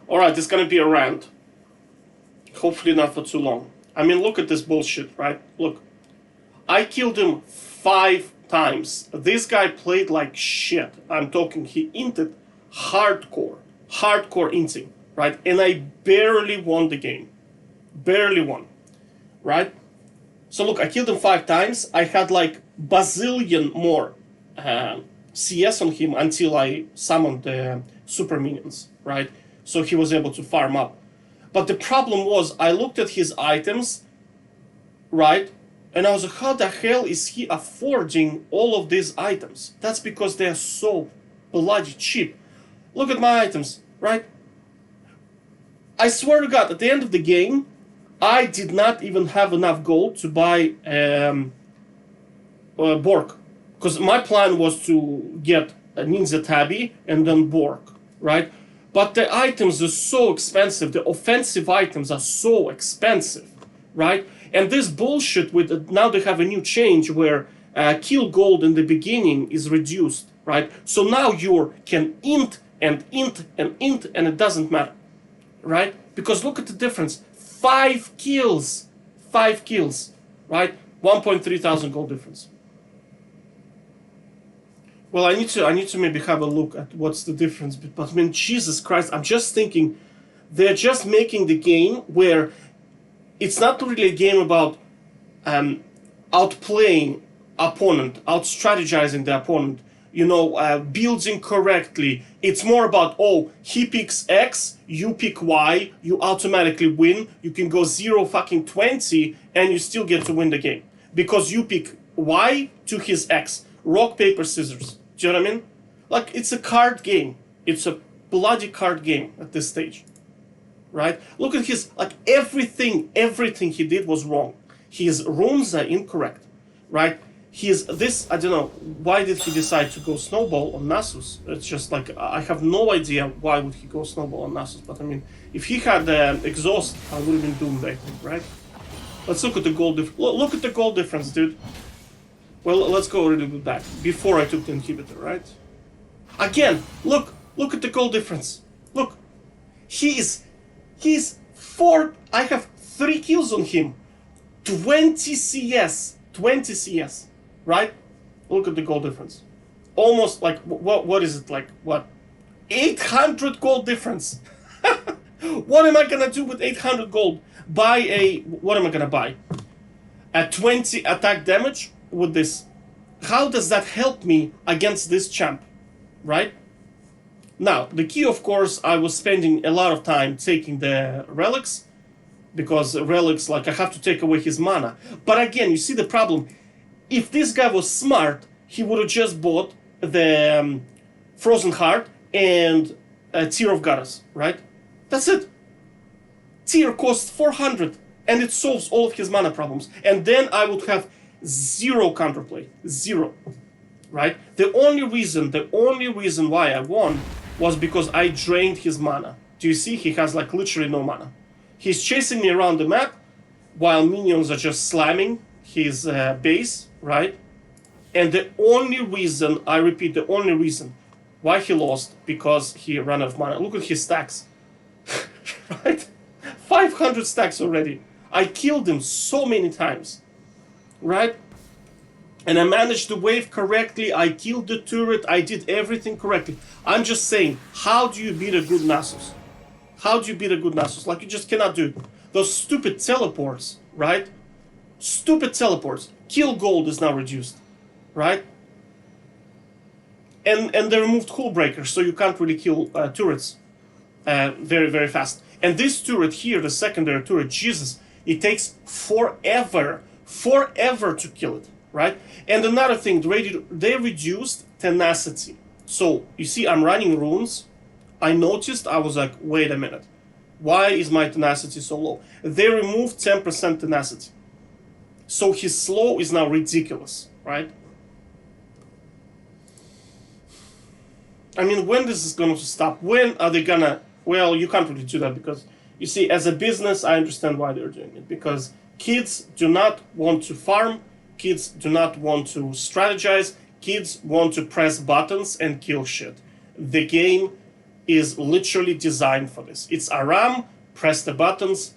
Alright, it's gonna be a rant. Hopefully not for too long. I mean, look at this bullshit, right? Look. I killed him 5 times. This guy played like shit. I'm talking, he inted hardcore. Hardcore inting, right? And I barely won the game. Barely won, right? So look, I killed him 5 times. I had like bazillion more CS on him until I summoned the super minions, right? So he was able to farm up. But the problem was, I looked at his items, right? And I was like, how the hell is he affording all of these items? That's because they are so bloody cheap. Look at my items, right? I swear to God, at the end of the game, I did not even have enough gold to buy Bork. Because my plan was to get a Ninja Tabby and then Bork, right? But the items are so expensive. The offensive items are so expensive, right? And this bullshit with, now they have a new change where kill gold in the beginning is reduced, right? So now you can int and int and int and it doesn't matter, right? Because look at the difference. 5 kills, 5 kills, right? 1.3 thousand gold difference. Well, I need to maybe have a look at what's the difference. But I mean, Jesus Christ, I'm just thinking they're just making the game where it's not really a game about outplaying opponent, out-strategizing the opponent, you know, building correctly. It's more about, oh, he picks X, you pick Y, you automatically win. You can go 0-20 and you still get to win the game. Because you pick Y to his X. Rock, paper, scissors. Do you know what I mean? Like, it's a card game. It's a bloody card game at this stage. Right? Look at his, like, everything he did was wrong. His runes are incorrect. Right? This, I don't know, why did he decide to go Snowball on Nasus? It's just like, I have no idea why would he go Snowball on Nasus. But I mean, if he had Exhaust, I would have been doomed, I think, right? Let's look at the gold difference. Look at the gold difference, dude. Well, let's go a little bit back, before I took the inhibitor, right? Again, look at the goal difference. Look, he's 4, I have 3 kills on him. 20 CS, right? Look at the goal difference. Almost like, what is it, like, what? 800 gold difference. What am I gonna do with 800 gold? What am I gonna buy? A 20 attack damage? With this, how does that help me against this champ, right? Now, the key, of course, I was spending a lot of time taking the relics, because relics, like, I have to take away his mana. But again, you see the problem. If this guy was smart, he would have just bought the Frozen Heart and a Tear of Goddess, right? That's it. Tear costs 400, and it solves all of his mana problems. And then I would have 0 counterplay, 0, right? The only reason why I won was because I drained his mana. Do you see? He has like literally no mana. He's chasing me around the map while minions are just slamming his base, right? And the only reason, I repeat, the only reason why he lost, because he ran out of mana. Look at his stacks, right? 500 stacks already. I killed him so many times. Right? And I managed the wave correctly, I killed the turret, I did everything correctly. I'm just saying, how do you beat a good Nasus? How do you beat a good Nasus? Like, you just cannot do it. Those stupid teleports, right? Stupid teleports. Kill gold is now reduced, right? And they removed hull breakers, so you can't really kill turrets very, very fast. And this turret here, the secondary turret, Jesus, it takes forever to kill it, right? And another thing, they reduced tenacity. So, you see, I'm running runes. I noticed, I was like, wait a minute. Why is my tenacity so low? They removed 10% tenacity. So his slow is now ridiculous, right? I mean, when this is going to stop? When are they gonna... Well, you can't really do that because, you see, as a business, I understand why they're doing it. Because kids do not want to farm, kids do not want to strategize, kids want to press buttons and kill shit. The game is literally designed for this. It's Aram, press the buttons,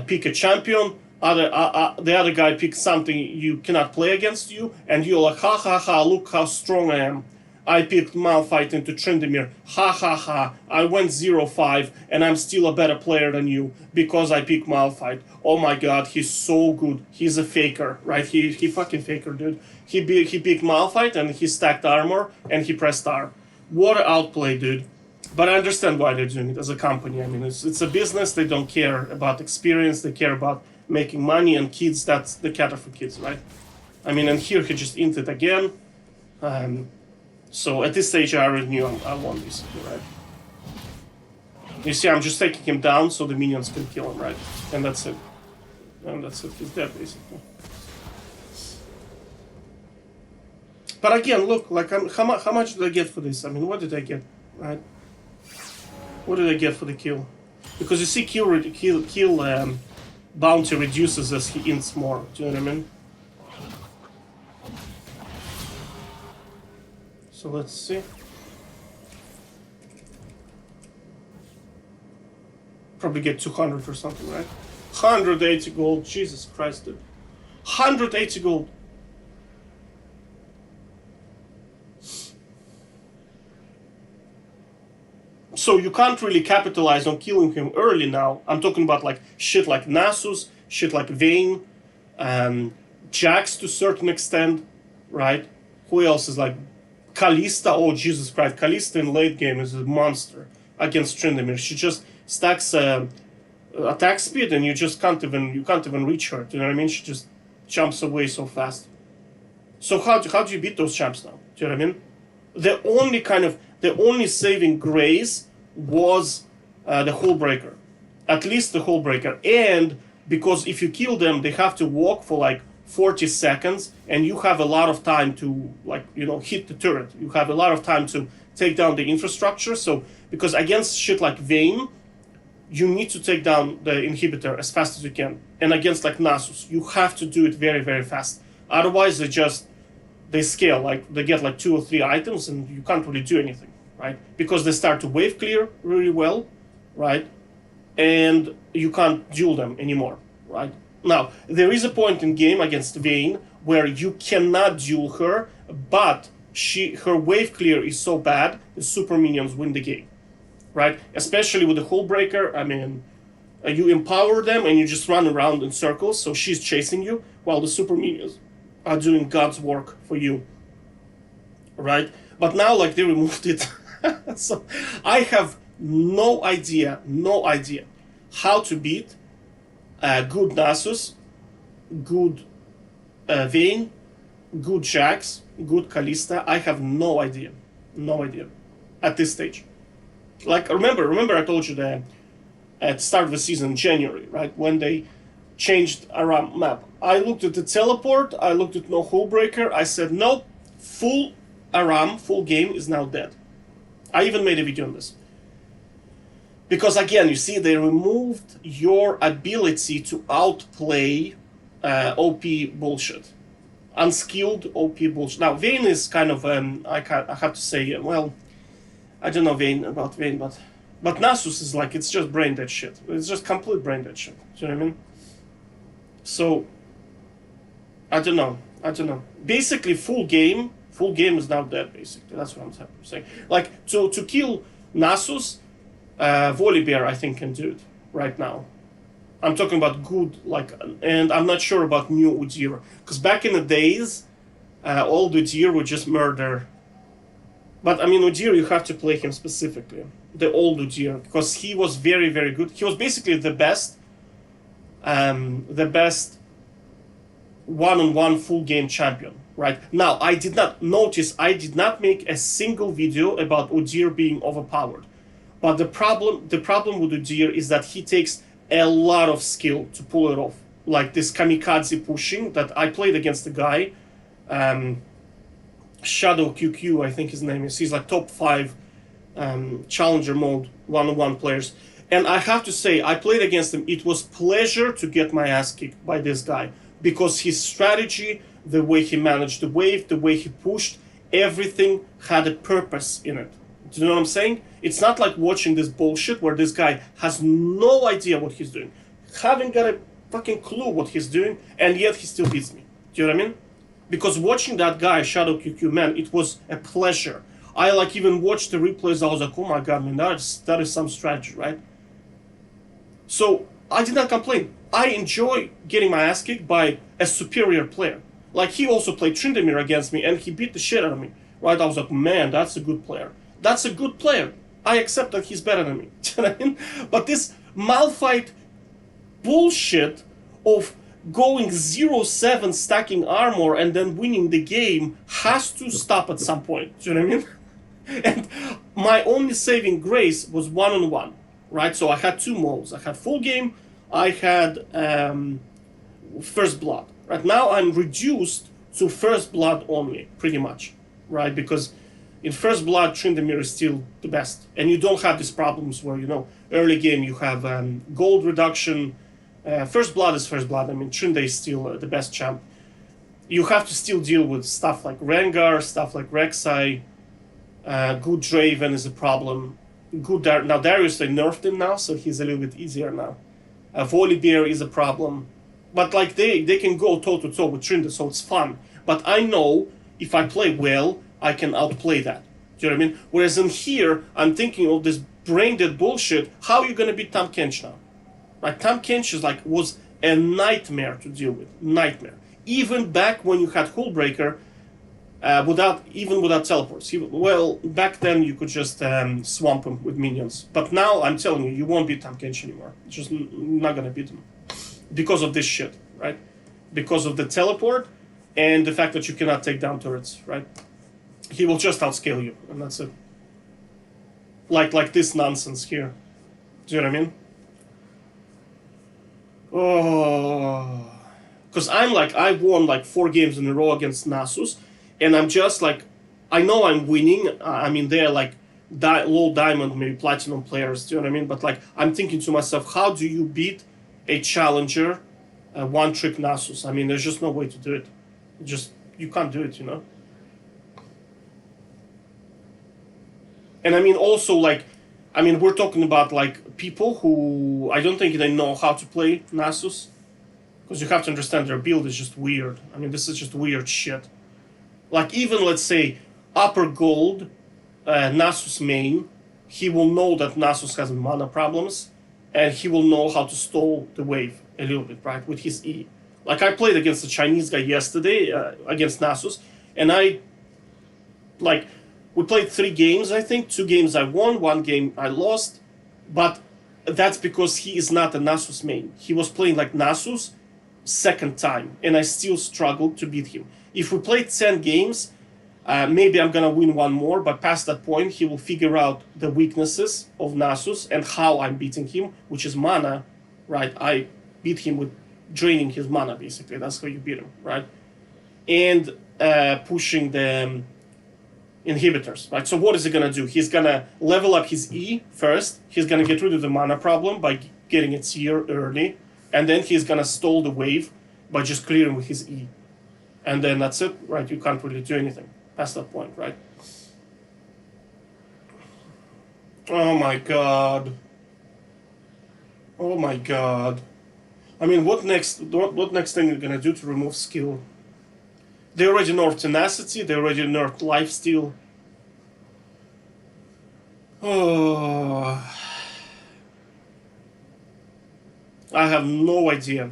pick a champion, the other guy picks something you cannot play against you, and you're like, ha ha ha, look how strong I am. I picked Malphite into Tryndamere, ha ha ha, I went 0-5, and I'm still a better player than you, because I picked Malphite. Oh my god, he's so good, he's a faker, right? He fucking faker, dude. He picked Malphite, and he stacked armor, and he pressed R. What an outplay, dude. But I understand why they're doing it as a company. I mean, it's a business, they don't care about experience, they care about making money, and kids, that's the cater for kids, right? I mean, and here he just inted again. So at this stage, I already knew I won this, right? You see, I'm just taking him down so the minions can kill him, right? And that's it. And that's it. He's dead, basically. But again, look, like, how much did I get for this? I mean, what did I get, right? What did I get for the kill? Because you see, kill bounty reduces as he ints more. Do you know what I mean? So let's see. Probably get 200 or something, right? 180 gold. Jesus Christ, dude. 180 gold. So you can't really capitalize on killing him early now. I'm talking about like shit like Nasus, shit like Vayne, Jax to a certain extent, right? Who else is like Kalista? Oh Jesus Christ, Kalista in late game is a monster against Tryndamere. She just stacks attack speed, and you can't even reach her. Do you know what I mean? She just jumps away so fast. So how do you beat those champs now? Do you know what I mean? The only saving grace was the Hullbreaker, at least the Hullbreaker, and because if you kill them, they have to walk for like 40 seconds, and you have a lot of time to, like, you know, hit the turret. You have a lot of time to take down the infrastructure. So because against shit like Vayne, you need to take down the inhibitor as fast as you can, and against like Nasus, you have to do it very, very fast. Otherwise, they scale, like they get like 2 or 3 items, and you can't really do anything, right? Because they start to wave clear really well, right? And you can't duel them anymore, right? Now, there is a point in game against Vayne where you cannot duel her, but her wave clear is so bad, the super minions win the game, right? Especially with the Hullbreaker, I mean, you empower them and you just run around in circles, so she's chasing you while the super minions are doing God's work for you, right? But now, like, they removed it. So I have no idea how to beat good Nasus, good Vayne, good Jax, good Kalista. I have no idea at this stage. Like, remember I told you that at the start of the season in January, right, when they changed Aram map, I looked at the teleport, I looked at no Hullbreaker, I said nope, full Aram, full game is now dead. I even made a video on this. Because again, you see, they removed your ability to outplay OP bullshit. Unskilled OP bullshit. Now, Vayne is kind of, I have to say, well, I don't know about Vayne, but Nasus is like, it's just brain dead shit. It's just complete brain dead shit. Do you know what I mean? So, I don't know. Basically, full game is now dead, basically. That's what I'm saying. Like, to kill Nasus, Volibear, I think, can do it right now. I'm talking about good, like, and I'm not sure about new Udyr. Because back in the days, old Udyr would just murder. But, I mean, Udyr, you have to play him specifically. The old Udyr, because he was very, very good. He was basically the best one-on-one full game champion, right? Now, I did not make a single video about Udyr being overpowered. But the problem with Udyr is that he takes a lot of skill to pull it off. Like this kamikaze pushing that I played against a guy, Shadow QQ, I think his name is. He's like top 5 challenger mode one-on-one players. And I have to say, I played against him. It was pleasure to get my ass kicked by this guy. Because his strategy, the way he managed the wave, the way he pushed, everything had a purpose in it. Do you know what I'm saying? It's not like watching this bullshit where this guy has no idea what he's doing, haven't got a fucking clue what he's doing, and yet he still beats me. Do you know what I mean? Because watching that guy, Shadow QQ, man, it was a pleasure. I like even watched the replays, I was like, oh my god, man, that is some strategy, right? So I did not complain. I enjoy getting my ass kicked by a superior player. Like, he also played Tryndamere against me and he beat the shit out of me, right? I was like, man, that's a good player. That's a good player. I accept that he's better than me. Do you know what I mean? But this Malphite bullshit of going 0-7 stacking armor and then winning the game has to stop at some point. Do you know what I mean? And my only saving grace was 1-on-1, right? So I had 2 modes. I had full game, I had first blood. Right now I'm reduced to first blood only, pretty much, right? Because in first blood, Tryndamere is still the best. And you don't have these problems where, you know, early game you have gold reduction. First blood is first blood. I mean, Tryndamere is still the best champ. You have to still deal with stuff like Rengar, stuff like Rek'Sai. Good Draven is a problem. Good now Darius, they nerfed him now, so he's a little bit easier now. Volibear is a problem. But like they can go toe-to-toe with Tryndamere, so it's fun. But I know if I play well, I can outplay that. Do you know what I mean? Whereas in here, I'm thinking of this brain-dead bullshit. How are you going to beat Tahm Kench now? Like, Tahm Kench is was a nightmare to deal with. Nightmare. Even back when you had Hullbreaker, without teleports. Well, back then you could just swamp him with minions. But now, I'm telling you, you won't beat Tahm Kench anymore. It's just not going to beat him. Because of this shit, right? Because of the teleport and the fact that you cannot take down turrets, right? He will just outscale you, and that's it. Like this nonsense here. Do you know what I mean? Oh, because I won like 4 games in a row against Nasus, and I'm just like, I know I'm winning. I mean, they're like low diamond, maybe platinum players. Do you know what I mean? But like, I'm thinking to myself, how do you beat a challenger, one-trick Nasus? I mean, there's just no way to do it. You can't do it, you know? And I mean, also, like, I mean, we're talking about, like, people who I don't think they know how to play Nasus. Because you have to understand their build is just weird. I mean, this is just weird shit. Like, even, let's say, upper gold, Nasus main, he will know that Nasus has mana problems. And he will know how to stall the wave a little bit, right, with his E. Like, I played against a Chinese guy yesterday, against Nasus, and we played 3 games, I think. 2 games I won, 1 game I lost, but that's because he is not a Nasus main. He was playing like Nasus second time, and I still struggled to beat him. If we played 10 games, maybe I'm gonna win 1 more, but past that point, he will figure out the weaknesses of Nasus and how I'm beating him, which is mana, right? I beat him with draining his mana, basically. That's how you beat him, right? And pushing the inhibitors, right? So what is he gonna do? He's gonna level up his E first. He's gonna get rid of the mana problem by getting its here early, and then he's gonna stall the wave by just clearing with his E. And then that's it, right? You can't really do anything past that point, right? Oh my god. Oh my god. I mean, what next thing you're gonna do to remove skill? They already nerfed tenacity, they already nerfed lifesteal. Oh. I have no idea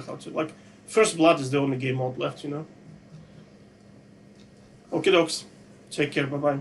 how to, like, first blood is the only game mode left, you know? Okie dokes. Take care, bye-bye.